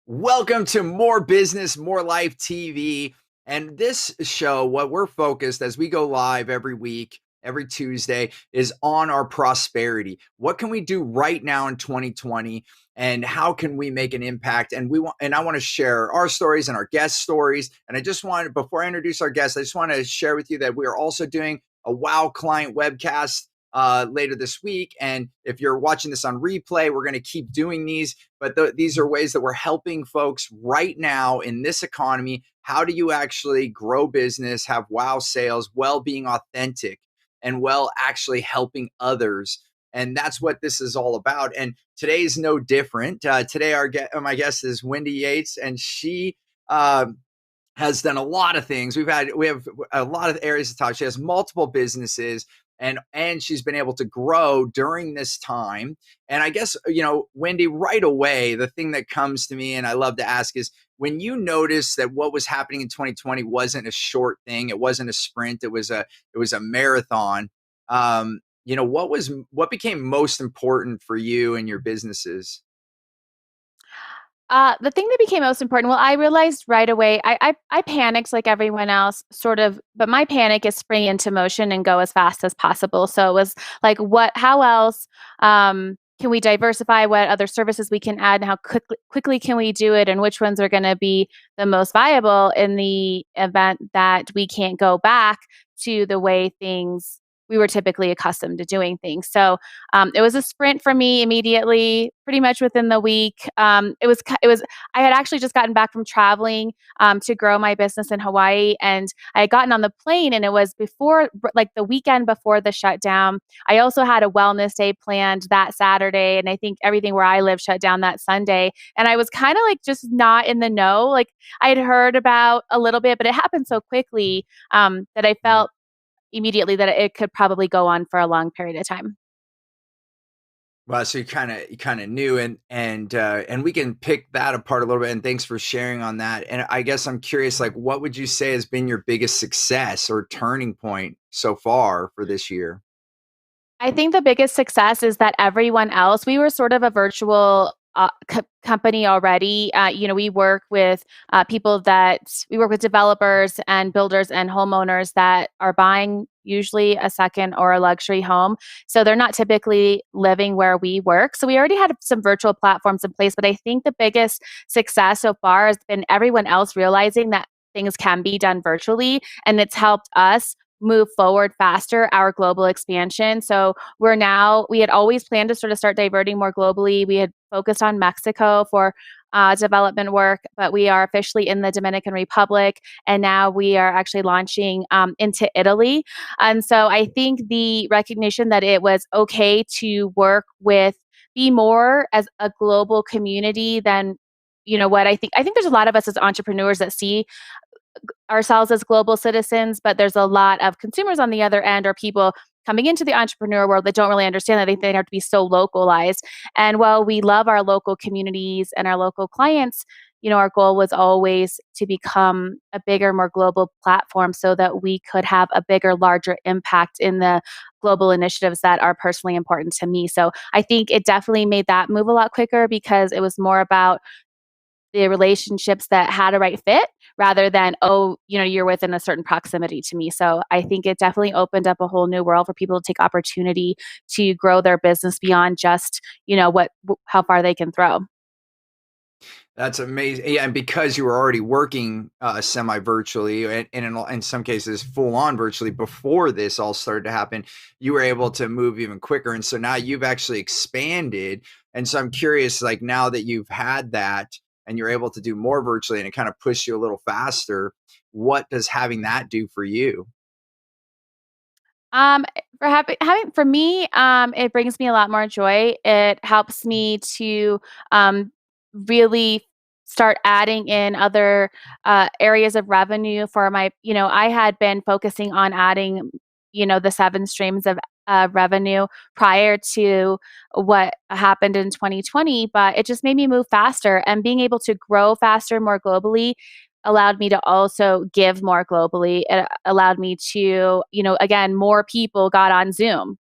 Welcome to More Business, More Life TV. And this show, what we're focused as we go live every week, every Tuesday, is on our prosperity. What can we do right now in 2020? And how can we make an impact? And I want to share our stories and our guest stories. And I just wanted, before I introduce our guests, I just want to share with you that we are also doing a Wow Client webcast later this week. And if you're watching this on replay, we're going to keep doing these. But these are ways that we're helping folks right now in this economy. How do you actually grow business, have wow sales, while being authentic and while actually helping others? And that's what this is all about. And today's no different. Today, my guest is Wendy Yates, and she has done a lot of things. We have a lot of areas to talk. She has multiple businesses, and she's been able to grow during this time. And I guess, Wendy, right away, the thing that comes to me and I love to ask is, when you notice that what was happening in 2020 wasn't a short thing, it wasn't a sprint, it was a marathon. What became most important for you and your businesses? The thing that became most important, well, I realized right away, I panicked like everyone else, sort of, but my panic is spring into motion and go as fast as possible. So it was like, how else can we diversify? What other services we can add, and how quickly can we do it, and which ones are going to be the most viable in the event that we can't go back to the way things we were typically accustomed to doing things. So it was a sprint for me immediately, pretty much within the week. I had actually just gotten back from traveling to grow my business in Hawaii, and I had gotten on the plane, and it was before, like the weekend before the shutdown. I also had a wellness day planned that Saturday, and I think everything where I live shut down that Sunday. And I was kind of like just not in the know. Like I had heard about a little bit, but it happened so quickly that I felt immediately that it could probably go on for a long period of time. Well, so you kind of knew, and we can pick that apart a little bit. And thanks for sharing on that. And I guess I'm curious, like, what would you say has been your biggest success or turning point so far for this year? I think the biggest success is that everyone else, we were sort of a virtual company already. We work with we work with developers and builders and homeowners that are buying usually a second or a luxury home. So they're not typically living where we work. So we already had some virtual platforms in place, but I think the biggest success so far has been everyone else realizing that things can be done virtually, and it's helped us move forward faster, our global expansion. So we had always planned to sort of start diverting more globally. We had focused on Mexico for development work, but we are officially in the Dominican Republic, and now we are actually launching into Italy. And so I think the recognition that it was okay to be more as a global community than, what I think there's a lot of us as entrepreneurs that see ourselves as global citizens, but there's a lot of consumers on the other end, or people coming into the entrepreneur world that don't really understand that they have to be so localized. And while we love our local communities and our local clients, our goal was always to become a bigger, more global platform so that we could have a bigger, larger impact in the global initiatives that are personally important to me. So I think it definitely made that move a lot quicker because it was more about the relationships that had a right fit rather than, oh, you're within a certain proximity to me. So I think it definitely opened up a whole new world for people to take opportunity to grow their business beyond just, how far they can throw. That's amazing. Yeah, and because you were already working semi-virtually and in some cases full on virtually before this all started to happen, you were able to move even quicker. And so now you've actually expanded. And so I'm curious, like now that you've had that and you're able to do more virtually and it kind of pushed you a little faster, what does having that do for you? For me, it brings me a lot more joy. It helps me to really start adding in other areas of revenue for I had been focusing on adding, the seven streams of revenue prior to what happened in 2020, but it just made me move faster, and being able to grow faster, more globally allowed me to also give more globally. It allowed me to, again, more people got on Zoom.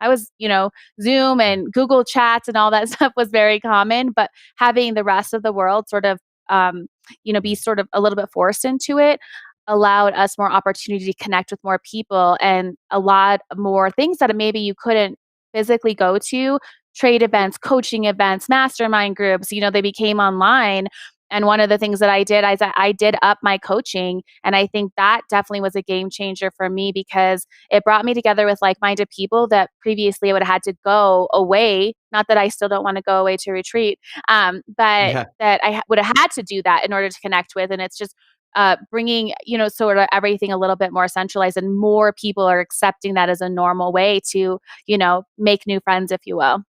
Zoom and Google Chats and all that stuff was very common, but having the rest of the world sort of be sort of a little bit forced into it, allowed us more opportunity to connect with more people and a lot more things that maybe you couldn't physically go to, trade events, coaching events, mastermind groups, they became online. And one of the things that I did is I did up my coaching. And I think that definitely was a game changer for me because it brought me together with like-minded people that previously I would have had to go away. Not that I still don't want to go away to retreat, but Yeah. that would have had to do that in order to connect with. And it's just bringing, sort of everything a little bit more centralized and more people are accepting that as a normal way to, make new friends, if you will.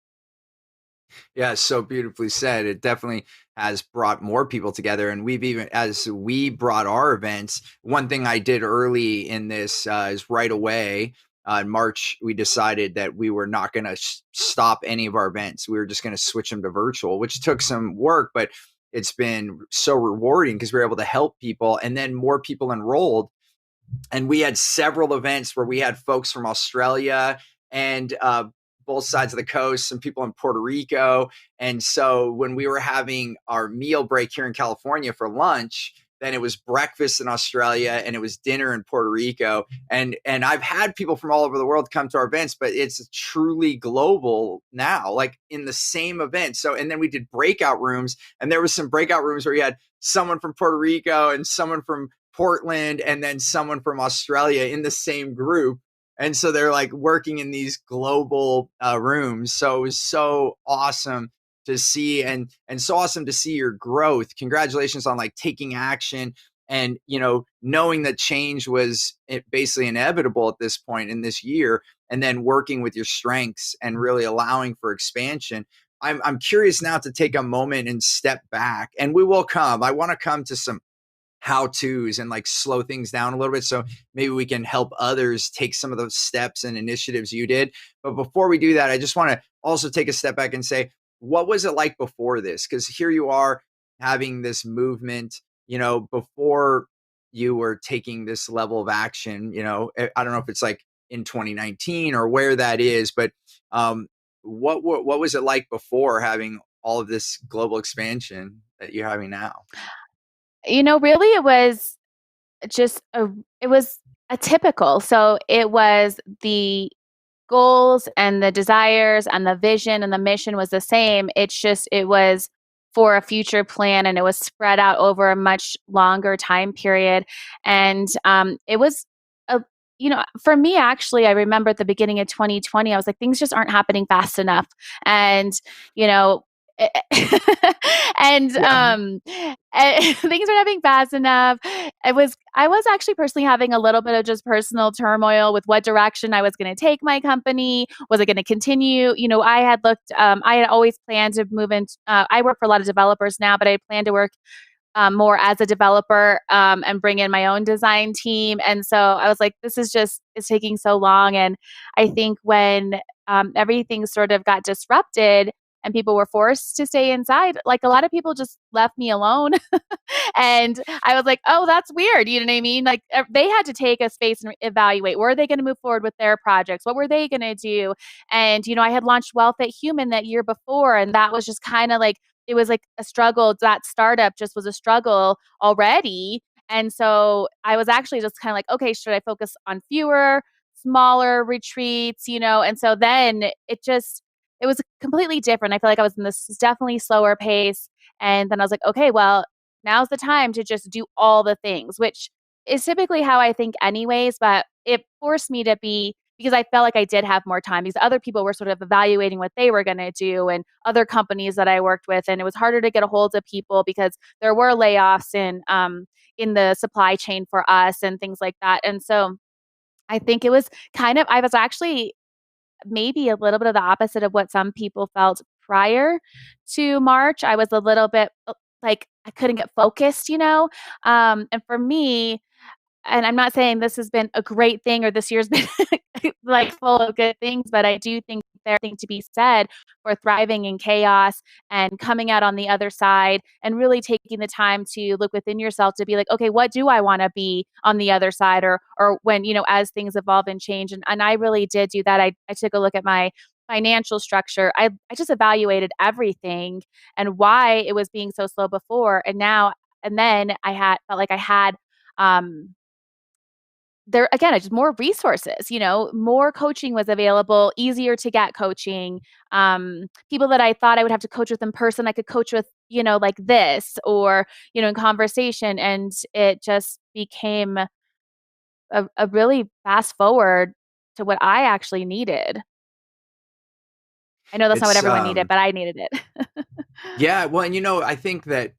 Yeah, so beautifully said. It definitely has brought more people together. And we've even, as we brought our events, one thing I did early in this is right away in March, we decided that we were not going to stop any of our events. We were just going to switch them to virtual, which took some work, but it's been so rewarding because we were able to help people and then more people enrolled. And we had several events where we had folks from Australia and both sides of the coast, some people in Puerto Rico. And so when we were having our meal break here in California for lunch, then it was breakfast in Australia and it was dinner in Puerto Rico. And I've had people from all over the world come to our events, but it's truly global now, like in the same event. So and then we did breakout rooms, and there was some breakout rooms where you had someone from Puerto Rico and someone from Portland and then someone from Australia in the same group. And so they're like working in these global rooms. So it was so awesome to see and so awesome to see your growth. Congratulations on like taking action and knowing that change was basically inevitable at this point in this year and then working with your strengths and really allowing for expansion. I'm curious now to take a moment and step back, and we will come. I want to come to some how to's and like slow things down a little bit. So maybe we can help others take some of those steps and initiatives you did. But before we do that, I just want to also take a step back and say, what was it like before this? Because here you are having this movement, before you were taking this level of action, I don't know if it's like in 2019 or where that is, but what was it like before having all of this global expansion that you're having now? Really just it was a typical. So it was the goals and the desires and the vision and the mission was the same. It was for a future plan and it was spread out over a much longer time period. And it was a for me, actually, I remember at the beginning of 2020, I was like, things just aren't happening fast enough. And, you know, and Yeah. things are happening fast enough. I was actually personally having a little bit of just personal turmoil with what direction I was going to take my company. Was it going to continue? I had looked. I had always planned to move into. I work for a lot of developers now, but I plan to work more as a developer and bring in my own design team. And so I was like, this is just it's taking so long. And I think when everything sort of got disrupted and people were forced to stay inside, like a lot of people just left me alone. And I was like, oh, that's weird. You know what I mean? Like they had to take a space and evaluate, were they going to move forward with their projects? What were they going to do? And, I had launched Wealth at Human that year before. And that was just kind of like, it was like a struggle. That startup just was a struggle already. And so I was actually just kind of like, okay, should I focus on fewer, smaller retreats, And so then it was completely different. I feel like I was in this definitely slower pace. And then I was like, okay, well, now's the time to just do all the things, which is typically how I think anyways, but it forced me to be because I felt like I did have more time because other people were sort of evaluating what they were going to do and other companies that I worked with. And it was harder to get a hold of people because there were layoffs in the supply chain for us and things like that. And so I think it was I was actually maybe a little bit of the opposite of what some people felt prior to March. I was a little bit like I couldn't get focused, And for me, and I'm not saying this has been a great thing or this year's been like full of good things, but I do think there's thing to be said for thriving in chaos and coming out on the other side and really taking the time to look within yourself to be like, okay, what do I want to be on the other side or when, as things evolve and change. And I really did do that. I took a look at my financial structure. I just evaluated everything and why it was being so slow before. And then felt like I had, um, there again, just more resources, more coaching was available, easier to get coaching. People that I thought I would have to coach with in person, I could coach with, like this or, in conversation. And it just became a really fast forward to what I actually needed. I know that's not what It's everyone needed, but I needed it. Yeah, well, and I think that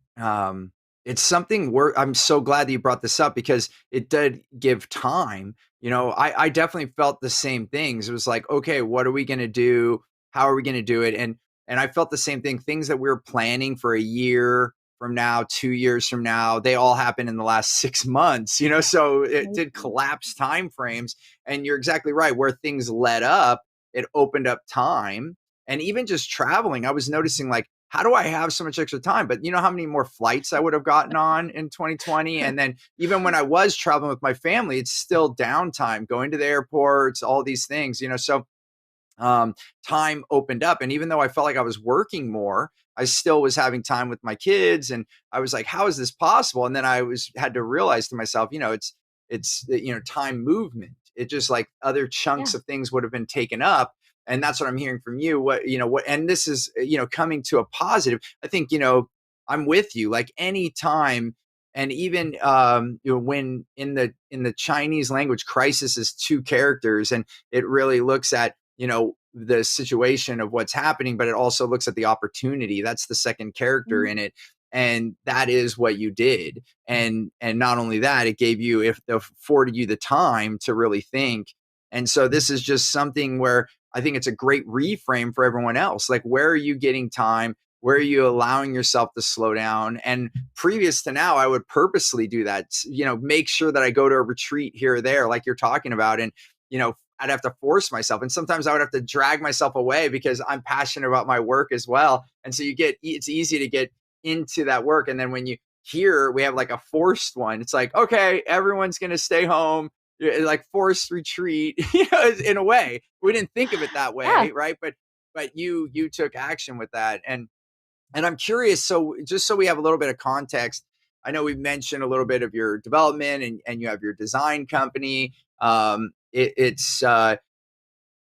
it's something I'm so glad that you brought this up because it did give time. I definitely felt the same things. It was like, okay, what are we going to do? How are we going to do it? And I felt the same thing. Things that we were planning for a year from now, 2 years from now, they all happened in the last 6 months. So it did Amazing. collapse time frames. And you're exactly right. Where things let up, it opened up time. And even just traveling, I was noticing like, how do I have so much extra time? But you know how many more flights I would have gotten on in 2020? And then even when I was traveling with my family, it's still downtime, going to the airports, all these things, So um, time opened up. And even though I felt like I was working more, I still was having time with my kids. And I was like, how is this possible? And then had to realize to myself, time movement. It just like other chunks Yeah. of things would have been taken up. And that's what I'm hearing from you. And this is, coming to a positive. I think, I'm with you like any time. And even when in the Chinese language, crisis is two characters, and it really looks at the situation of what's happening, but it also looks at the opportunity. That's the second character Mhm. in it, and that is what you did. And not only that, it afforded you the time to really think. And so this is just something where I think it's a great reframe for everyone else. Like, where are you getting time? Where are you allowing yourself to slow down? And previous to now, I would purposely do that, make sure that I go to a retreat here or there, like you're talking about. And, I'd have to force myself. And sometimes I would have to drag myself away because I'm passionate about my work as well. And so it's easy to get into that work. And then when we have like a forced one, it's like, okay, everyone's going to stay home, like forced retreat, in a way. We didn't think of it that Yeah. way. Right. But you took action with that. And I'm curious, so just so we have a little bit of context, I know we've mentioned a little bit of your development and you have your design company. It's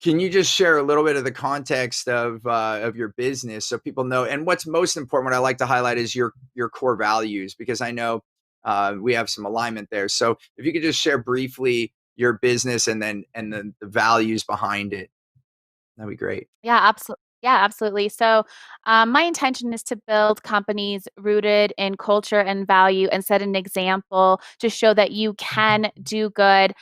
Can you just share a little bit of the context of your business so people know? And what's most important, what I like to highlight is your core values, because I know we have some alignment there. So if you could just share briefly your business and then the values behind it, that'd be great. Yeah, absolutely. Yeah, absolutely. So, my intention is to build companies rooted in culture and value and set an example to show that you can do good,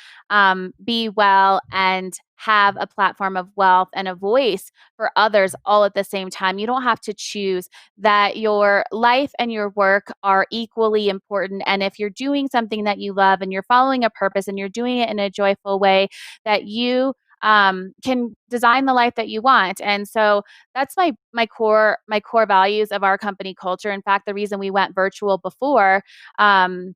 be well, and have a platform of wealth and a voice for others all at the same time. You don't have to choose that your life and your work are equally important. And if you're doing something that you love and you're following a purpose and you're doing it in a joyful way, that you can design the life that you want. And so that's my core values of our company culture. In fact, the reason we went virtual um,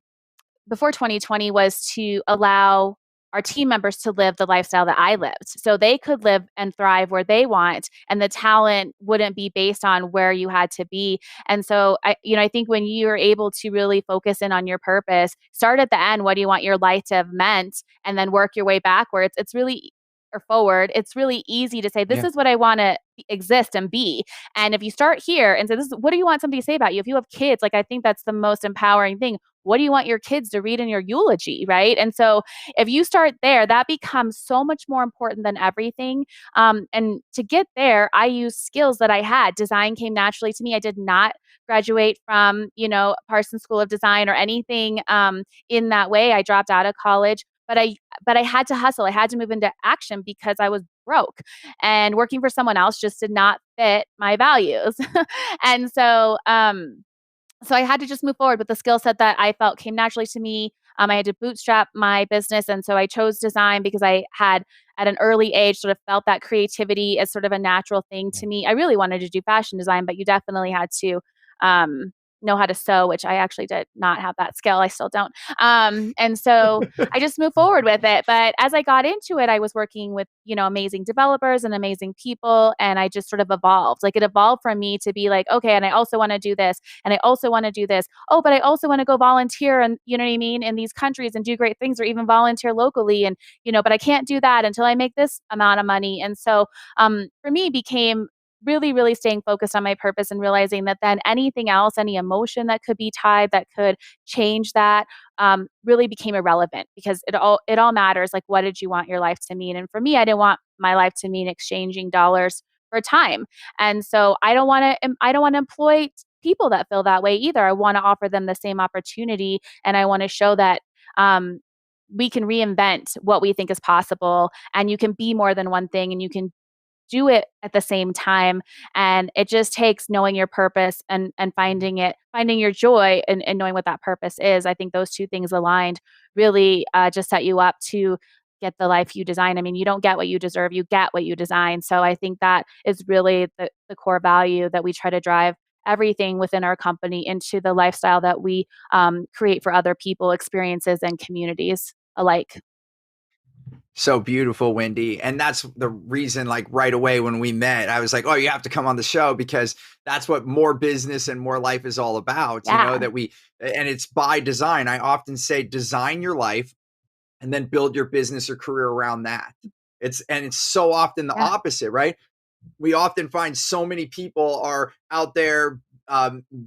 before 2020 was to allow our team members to live the lifestyle that I lived. So they could live and thrive where they want, and the talent wouldn't be based on where you had to be. And so I think when you're able to really focus in on your purpose, start at the end, what do you want your life to have meant, and then work your way backwards. It's really or forward, it's really easy to say, this Yeah. is what I want to exist and be. And if you start here and say, this is what do you want somebody to say about you? If you have kids, like I think that's the most empowering thing. What do you want your kids to read in your eulogy, right? And so if you start there, that becomes so much more important than everything. And to get there, I use skills that I had. Design came naturally to me. I did not graduate from, Parsons School of Design or anything in that way. I dropped out of college, but I had to hustle. I had to move into action because I was broke, and working for someone else just did not fit my values. And so I had to just move forward with the skill set that I felt came naturally to me. I had to bootstrap my business, and so I chose design because I had, at an early age, sort of felt that creativity as sort of a natural thing Yeah. to me. I really wanted to do fashion design, but you definitely had to. know how to sew, which I actually did not have that skill. I still don't. And so I just moved forward with it. But as I got into it, I was working with, amazing developers and amazing people. And I just sort of evolved. Like it evolved from me to be like, okay, and I also want to do this. And I also want to do this. Oh, but I also want to go volunteer and, you know what I mean, in these countries and do great things or even volunteer locally. And, but I can't do that until I make this amount of money. And so for me became really, really staying focused on my purpose and realizing that then anything else, any emotion that could be tied that could change that, really became irrelevant because it all matters. Like, what did you want your life to mean? And for me, I didn't want my life to mean exchanging dollars for time. And so I don't want to employ people that feel that way either. I want to offer them the same opportunity, and I want to show that. We can reinvent what we think is possible, and you can be more than one thing, and you can do it at the same time. And it just takes knowing your purpose and finding your joy and knowing what that purpose is. I think those two things aligned really just set you up to get the life you design. I mean, you don't get what you deserve, you get what you design. So I think that is really the core value that we try to drive everything within our company into the lifestyle that we create for other people, experiences, and communities alike. So beautiful, Wendy. And that's the reason, like right away when we met, I was like, oh, you have to come on the show because that's what more business and more life is all about, Yeah. and it's by design. I often say design your life and then build your business or career around that. It's so often the Yeah. opposite, right? We often find so many people are out there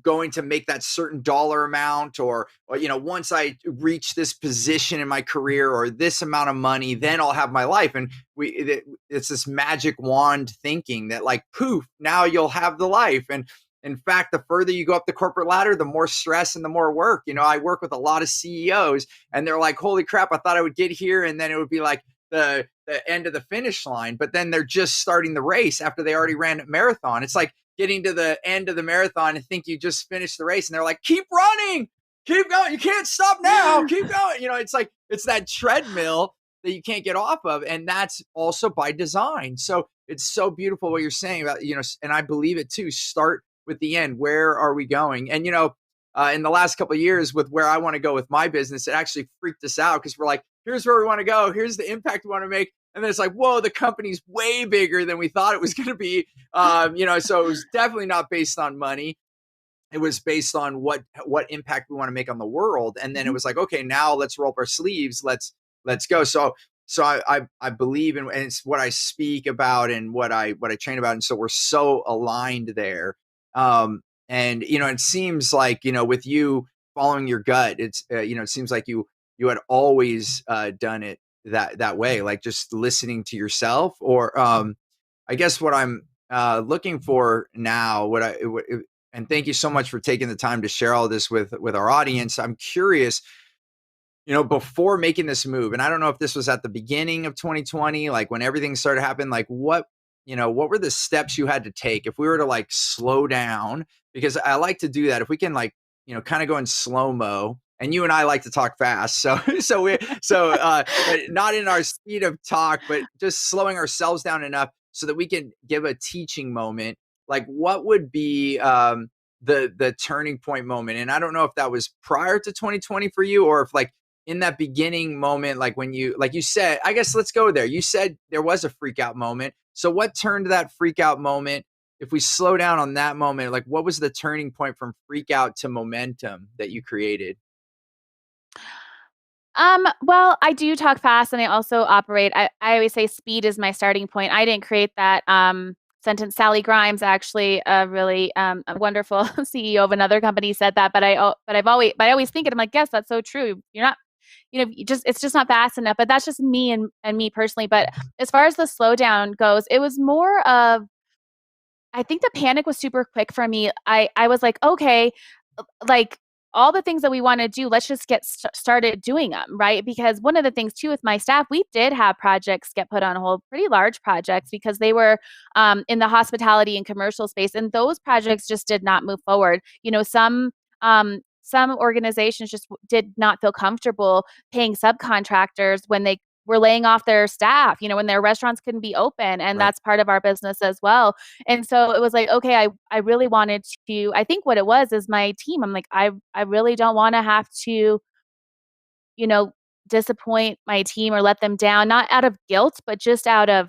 going to make that certain dollar amount or once I reach this position in my career or this amount of money, then I'll have my life. And it's this magic wand thinking that like poof, now you'll have the life. And in fact, the further you go up the corporate ladder, the more stress and the more work. I work with a lot of CEOs and they're like, holy crap, I thought I would get here and then it would be like the end of the finish line, but then they're just starting the race after they already ran a marathon. It's like getting to the end of the marathon and think you just finished the race and they're like, keep running, keep going, you can't stop now, keep going. It's like it's that treadmill that you can't get off of, and that's also by design. So it's so beautiful what you're saying about, and I believe it too. Start with the end. Where are we going? And in the last couple of years with where I want to go with my business, it actually freaked us out because we're like, here's where we want to go. Here's the impact we want to make. And then it's like, whoa, the company's way bigger than we thought it was going to be. So it was definitely not based on money. It was based on what impact we want to make on the world. And then it Mhm. was like, okay, now let's roll up our sleeves. Let's go. So I believe in, and it's what I speak about and what I train about. And so we're so aligned there. And it seems like, with you following your gut, it seems like you had always done it that way, like just listening to yourself. Or I guess what I'm looking for now, and thank you so much for taking the time to share all this with our audience. I'm curious, before making this move, and I don't know if this was at the beginning of 2020, like when everything started happening, like what were the steps you had to take if we were to like slow down? Because I like to do that. If we can like, kind of go in slow mo, and you and I like to talk fast. So, but not in our speed of talk, but just slowing ourselves down enough so that we can give a teaching moment. Like what would be, the turning point moment? And I don't know if that was prior to 2020 for you, or if like in that beginning moment, like when like you said, I guess let's go there. You said there was a freak out moment. So what turned that freak out moment? If we slow down on that moment, like what was the turning point from freak out to momentum that you created? Well, I do talk fast and I also operate. I always say speed is my starting point. I didn't create that sentence. Sally Grimes, actually, a really a wonderful CEO of another company, said that. But I always think it. I'm like, yes, that's so true. You're not, it's just not fast enough. But that's just me and me personally. But as far as the slowdown goes, it was more of, I think the panic was super quick for me. I was like, okay, like all the things that we want to do, let's just get started doing them, right? Because one of the things too with my staff, we did have projects get put on hold, pretty large projects, because they were in the hospitality and commercial space, and those projects just did not move forward. Some organizations just did not feel comfortable paying subcontractors when they were laying off their staff, when their restaurants couldn't be open. And Right. that's part of our business as well. And so it was like, okay, I really wanted to, I think what it was is my team. I'm like, I really don't want to have to, you know, disappoint my team or let them down, not out of guilt, but just out of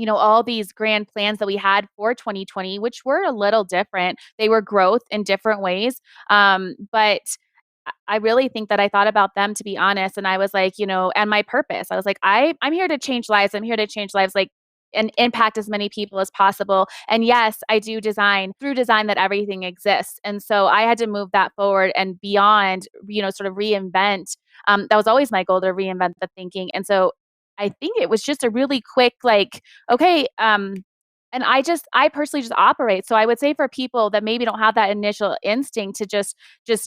all these grand plans that we had for 2020, which were a little different. They were growth in different ways. But I really think that I thought about them, to be honest. And I was like, and my purpose. I was like, I'm here to change lives. I'm here to change lives, like, and impact as many people as possible. And yes, I do design through design that everything exists. And so I had to move that forward and beyond, sort of reinvent. That was always my goal, to reinvent the thinking. And so I think it was just a really quick, like, okay, and I personally just operate. So I would say for people that maybe don't have that initial instinct to just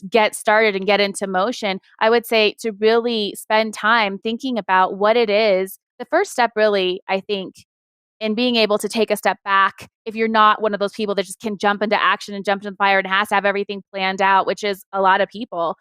get started and get into motion, I would say to really spend time thinking about what it is. The first step, really, I think, and being able to take a step back, if you're not one of those people that just can jump into action and jump into the fire and has to have everything planned out, which is a lot of people,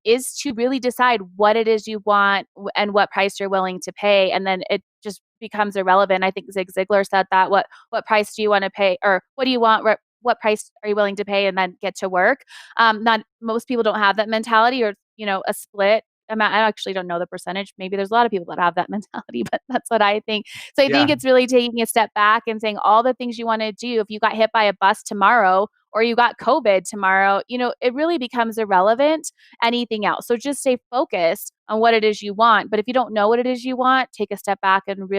is to really decide what it is you want and what price you're willing to pay. And then it just becomes irrelevant. I think Zig Ziglar said that, what price do you want to pay, or what do you want, what price are you willing to pay, and then get to work. Not most people don't have that mentality, or a split amount. I actually don't know the percentage. Maybe there's a lot of people that have that mentality, but that's what I think. So I think Yeah. it's really taking a step back and saying all the things you want to do. If you got hit by a bus tomorrow or you got COVID tomorrow, it really becomes irrelevant anything else. So just stay focused on what it is you want. But if you don't know what it is you want, take a step back and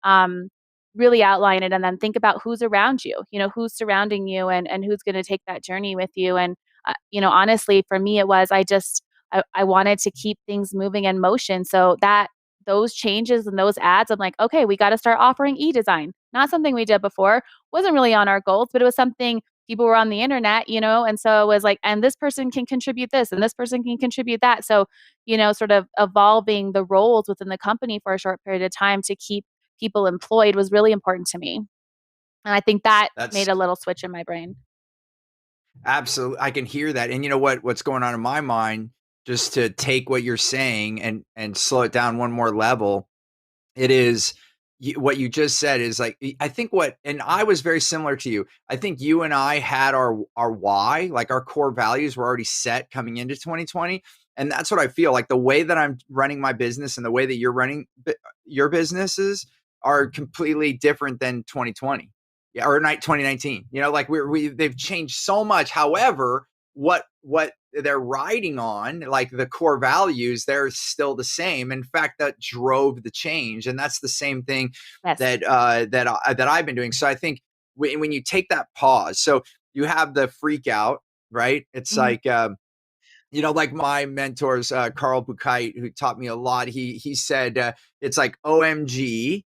um, really outline it, and then think about who's around you, who's surrounding you, and who's going to take that journey with you. And, honestly, for me, it was, I wanted to keep things moving in motion. So that those changes and those ads, I'm like, okay, we got to start offering e-design. Not something we did before, wasn't really on our goals, but it was something people were on the internet, and so it was like, and this person can contribute this and this person can contribute that. So, sort of evolving the roles within the company for a short period of time to keep people employed was really important to me. And I think that That's made a little switch in my brain. absolutely, I can hear that. And you know what's going on in my mind, just to take what you're saying and slow it down one more level. It is what you just said is like, I think and I was very similar to you. I think you and I had our why, like our core values were already set coming into 2020. And that's what I feel like. The way that I'm running my business and the way that you're running your businesses are completely different than 2020. Yeah, or 2019. Like they've changed so much. However, what they're riding on, like the core values, they're still the same. In fact, that drove the change, and that's the same thing Yes. that I've been doing. So I think when you take that pause, so you have the freak out, right? It's Mhm. like like my mentors, Carl Buchheit, who taught me a lot. He said it's like OMG,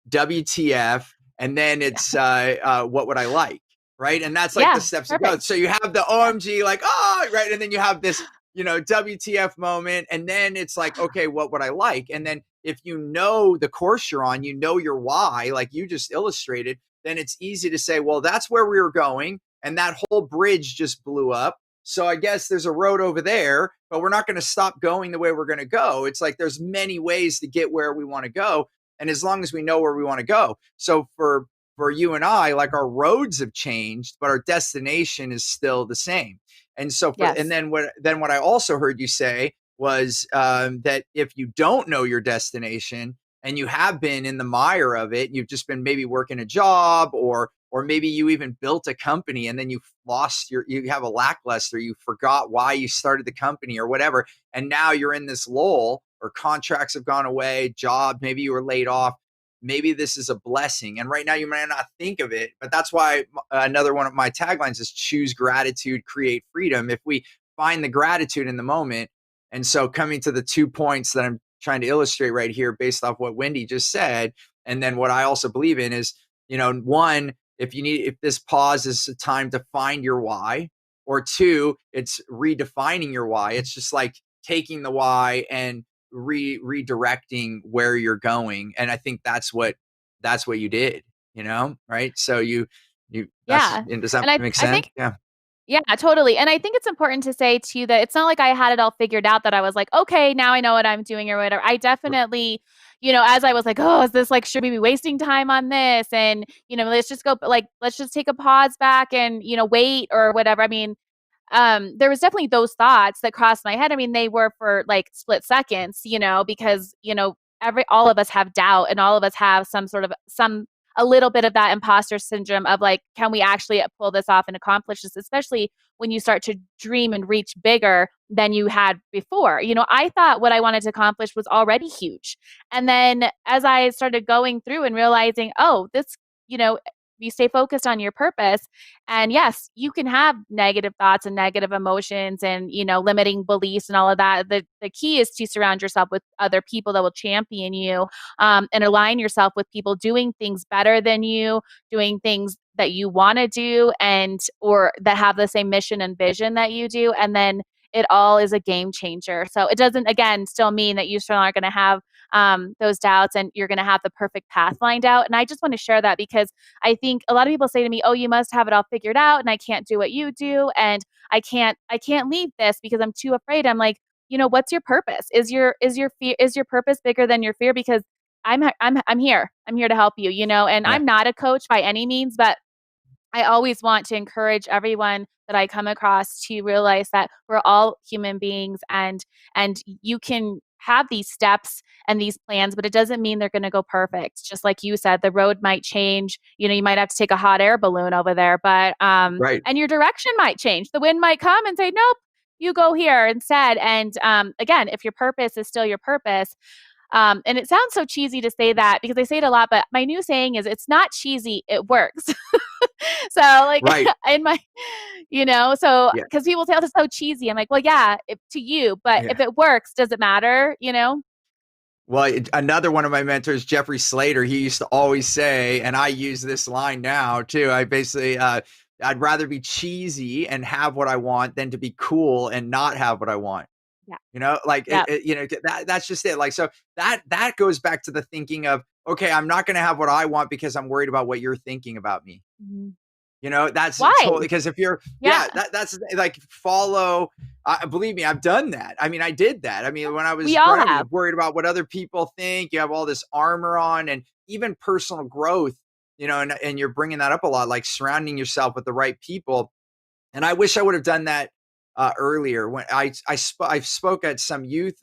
WTF, and then it's what would I like, right? And that's like the Yeah, steps to go. perfect. So you have the Yeah. OMG, like, oh, right, and then you have this WTF moment, and then it's like, okay, what would I like? And then if you know the course you're on, you know your why, like you just illustrated, then it's easy to say, well, that's where we were going, and that whole bridge just blew up. So I guess there's a road over there, but we're not going to stop going the way we're going to go. It's like there's many ways to get where we want to go, and as long as we know where we want to go. So for you and I, like our roads have changed, but our destination is still the same. And so and Yes. then what I also heard you say was that if you don't know your destination and you have been in the mire of it, you've just been maybe working a job, or maybe you even built a company and then you have a lackluster, you forgot why you started the company or whatever, and now you're in this lull, or contracts have gone away, job, maybe you were laid off. Maybe this is a blessing, and right now you might not think of it, but that's why another one of my taglines is choose gratitude, create freedom. If we find the gratitude in the moment. And so coming to the 2 points that I'm trying to illustrate right here based off what Wendy just said, and then what I also believe in is, one, if this pause is a time to find your why, or two, it's redefining your why. It's just like taking the why and redirecting where you're going. And I think that's what you did, right? So you Yeah. does that And I make I sense? think Yeah. Yeah, totally. And I think it's important to say too that it's not like I had it all figured out that I was like, okay, now I know what I'm doing or whatever. I definitely, as I was like, oh, is this like, should we be wasting time on this? And, let's just go, like, let's just take a pause back and, wait or whatever. I mean, there was definitely those thoughts that crossed my head. I mean, they were for like split seconds, because, all of us have doubt and all of us have a little bit of that imposter syndrome of like, can we actually pull this off and accomplish this, especially when you start to dream and reach bigger than you had before. I thought what I wanted to accomplish was already huge. And then as I started going through and realizing, oh, you know, you stay focused on your purpose. And yes, you can have negative thoughts and negative emotions and, limiting beliefs and all of that. The key is to surround yourself with other people that will champion you, and align yourself with people doing things better than you, doing things that you want to do and or that have the same mission and vision that you do. And then it all is a game changer. So it doesn't, again, still mean that you still aren't going to have those doubts and you're going to have the perfect path lined out. And I just want to share that because I think a lot of people say to me, "Oh, you must have it all figured out and I can't do what you do and I can't leave this because I'm too afraid." I'm like, what's your purpose? Is your purpose bigger than your fear? Because I'm here. I'm here to help you, and Yeah. I'm not a coach by any means, but I always want to encourage everyone that I come across to realize that we're all human beings and you can have these steps and these plans, but it doesn't mean they're going to go perfect. Just like you said, the road might change. You might have to take a hot air balloon over there, but Right. and your direction might change. The wind might come and say, "Nope, you go here instead." And again, if your purpose is still your purpose, and it sounds so cheesy to say that because I say it a lot, but my new saying is it's not cheesy, it works. So like Right. in my, so Yeah. because people say, "Oh, that's so cheesy." I'm like, well, yeah, to you, but Yeah. if it works, does it matter? Well, another one of my mentors, Jeffrey Slater, he used to always say, and I use this line now too. I basically, I'd rather be cheesy and have what I want than to be cool and not have what I want. Yeah. Like Yeah. that's just it. Like, so that goes back to the thinking of, okay, I'm not going to have what I want because I'm worried about what you're thinking about me. Mhm. That's totally, Why? because if you're, Yeah. that's like follow. Believe me, I've done that. I mean, I did that. I mean, when I We was all growing up, you're have. worried about what other people think. You have all this armor on, and even personal growth. And you're bringing that up a lot, like surrounding yourself with the right people. And I wish I would have done that earlier. When I spoke at some youth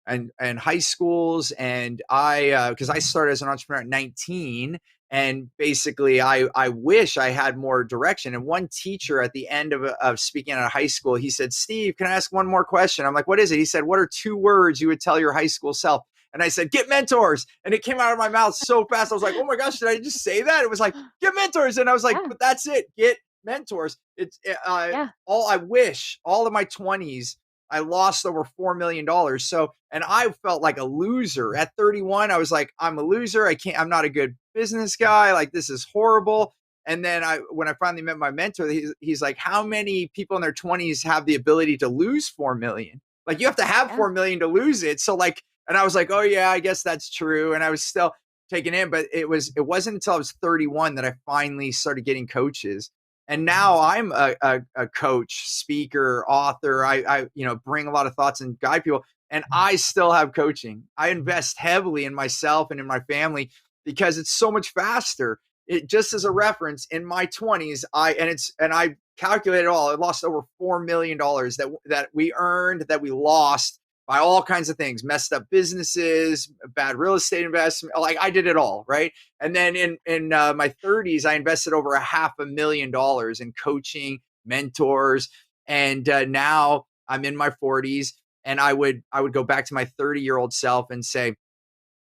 and high schools, and because I started as an entrepreneur at 19, and basically I wish I had more direction. And one teacher at the end of speaking at a high school, he said, "Steve, can I ask one more question?" I'm like, "What is it?" He said, "What are 2 words you would tell your high school self?" And I said, "Get mentors." And it came out of my mouth so fast. I was like, "Oh my gosh, did I just say that?" It was like, "Get mentors." And I was like, Yeah. "But that's it. Get mentors." It's Yeah. I wish all of my 20s I lost over $4 million. So, and I felt like a loser at 31. I was like, I'm a loser. I'm not a good business guy. Like, this is horrible. And then when I finally met my mentor, he's like, how many people in their 20s have the ability to lose 4 million? Like, you have to have Yeah. 4 million to lose it. So like, and I was like, oh yeah, I guess that's true. And I was still taking in, but it wasn't until I was 31 that I finally started getting coaches. And now I'm a coach, speaker, author. I bring a lot of thoughts and guide people, and I still have coaching. I invest heavily in myself and in my family because it's so much faster. It just as a reference, in my 20s, I calculated all. I lost over $4 million that we earned, that we lost by all kinds of things, messed up businesses, bad real estate investment. Like, I did it all, right? And then in my 30s, I invested over $500,000 in coaching, mentors, and now I'm in my 40s, and I would go back to my 30-year-old self and say,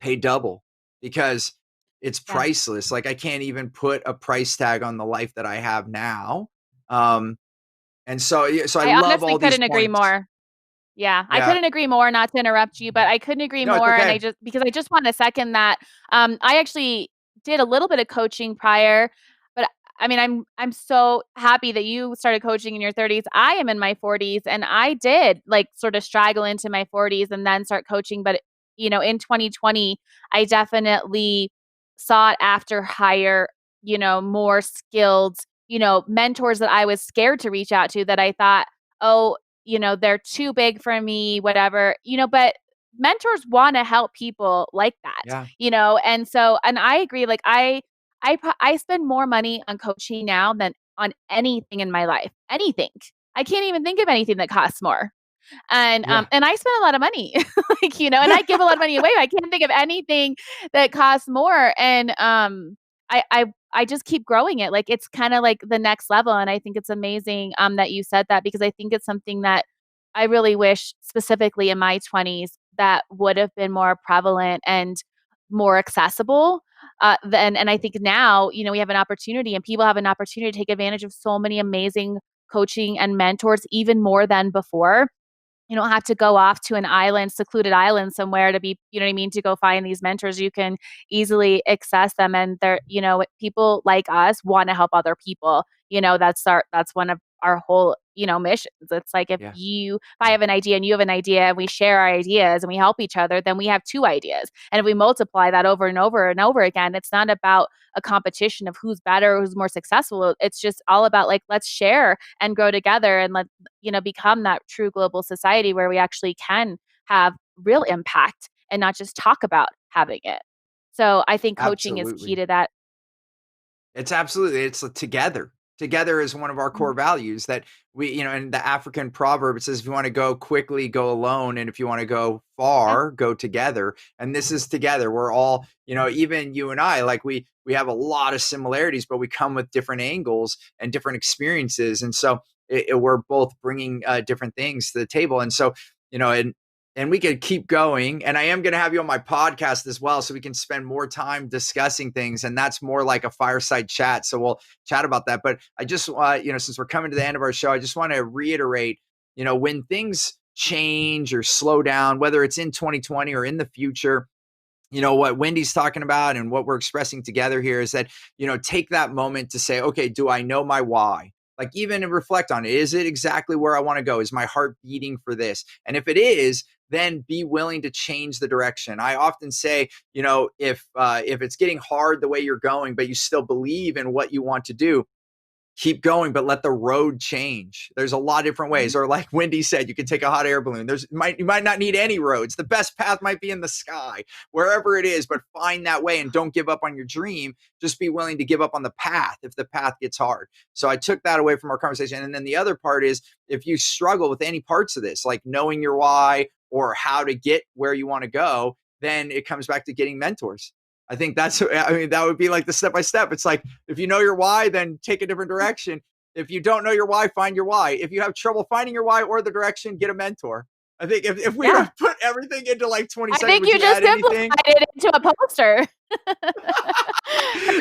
pay double, because it's Yeah. priceless. Like, I can't even put a price tag on the life that I have now. Um, and so yeah, so I I love honestly all these couldn't agree points. more. Yeah, I Yeah, couldn't agree more, not to interrupt you, but I couldn't agree no, it's more, and okay. I just wanna second that. I actually did a little bit of coaching prior, but, I mean, I'm so happy that you started coaching in your 30s. I am in my 40s, and I did, like, sort of straggle into my 40s and then start coaching, but, in 2020, I definitely sought after higher, more skilled mentors that I was scared to reach out to, that I thought, oh, they're too big for me, whatever, but mentors want to help people like that, Yeah. and so, and I agree, like I spend more money on coaching now than on anything in my life. Anything. I can't even think of anything that costs more. Yeah. And I spend a lot of money, like, and I give a lot of money away. I can't think of anything that costs more. And I just keep growing it. Like, it's kind of like the next level. And I think it's amazing that you said that, because I think it's something that I really wish, specifically in my 20s, that would have been more prevalent and more accessible. And I think now, we have an opportunity, and people have an opportunity to take advantage of so many amazing coaching and mentors, even more than before. You don't have to go off to an island, secluded island somewhere to be, you know what I mean, to go find these mentors. You can easily access them. And they're, people like us want to help other people. That's one of our whole, missions. It's like, Yeah. if I have an idea and you have an idea and we share our ideas and we help each other, then we have two ideas. And if we multiply that over and over and over again, it's not about a competition of who's better, who's more successful. It's just all about, like, let's share and grow together, and become that true global society where we actually can have real impact and not just talk about having it. So I think coaching is key Absolutely. to that. It's together. Together is one of our core Mhm. values that we, in the African proverb, it says, if you want to go quickly, go alone. And if you want to go Yeah. far, go together. And this is together. We're all, even you and I, like we have a lot of similarities, but we come with different angles and different experiences. And so we're both bringing different things to the table. And so, and we could keep going. And I am going to have you on my podcast as well, so we can spend more time discussing things. And that's more like a fireside chat. So we'll chat about that. But I just, since we're coming to the end of our show, I just want to reiterate, when things change or slow down, whether it's in 2020 or in the future, what Wendy's talking about and what we're expressing together here is that, take that moment to say, okay, do I know my why? Like, even reflect on it. Is it exactly where I want to go? Is my heart beating for this? And if it is, then be willing to change the direction. I often say, if it's getting hard the way you're going, but you still believe in what you want to do, keep going, but let the road change. There's a lot of different ways. Mhm. Or like Wendy said, you can take a hot air balloon. You might not need any roads. The best path might be in the sky, wherever it is, but find that way and don't give up on your dream. Just be willing to give up on the path if the path gets hard. So I took that away from our conversation. And then the other part is, if you struggle with any parts of this, like knowing your why or how to get where you want to go, then it comes back to getting mentors. That would be like the step by step. It's like, if you know your why, then take a different direction. If you don't know your why, find your why. If you have trouble finding your why or the direction, get a mentor. I think if we were Yeah. to put everything into like 20 I seconds, think would you you just add simplified anything? it into a poster.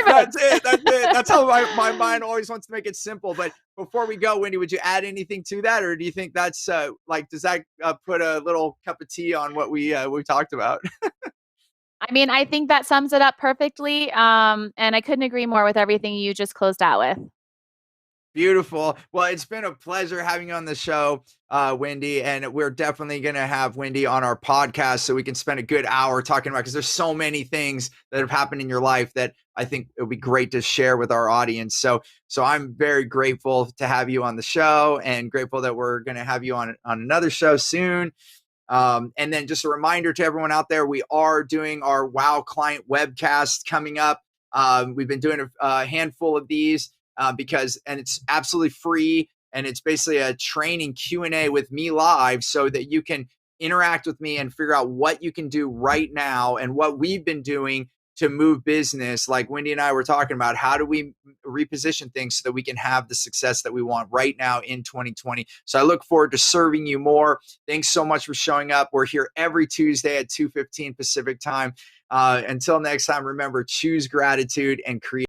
That's Perfect. it. That's it. That's how my mind always wants to make it simple. But before we go, Wendy, would you add anything to that? Or do you think that's does that put a little cup of tea on what we talked about? I mean, I think that sums it up perfectly. And I couldn't agree more with everything you just closed out with. Beautiful. Well, it's been a pleasure having you on the show, Wendy, and we're definitely going to have Wendy on our podcast so we can spend a good hour talking about, because there's so many things that have happened in your life that I think it would be great to share with our audience. So I'm very grateful to have you on the show, and grateful that we're going to have you on another show soon. And then just a reminder to everyone out there, we are doing our Wow Client Webcast coming up. We've been doing a handful of these and it's absolutely free. And it's basically a training Q&A with me live, so that you can interact with me and figure out what you can do right now and what we've been doing to move business. Like Wendy and I were talking about, how do we reposition things so that we can have the success that we want right now in 2020. So I look forward to serving you more. Thanks so much for showing up. We're here every Tuesday at 2:15 Pacific time. Until next time, remember, choose gratitude and create.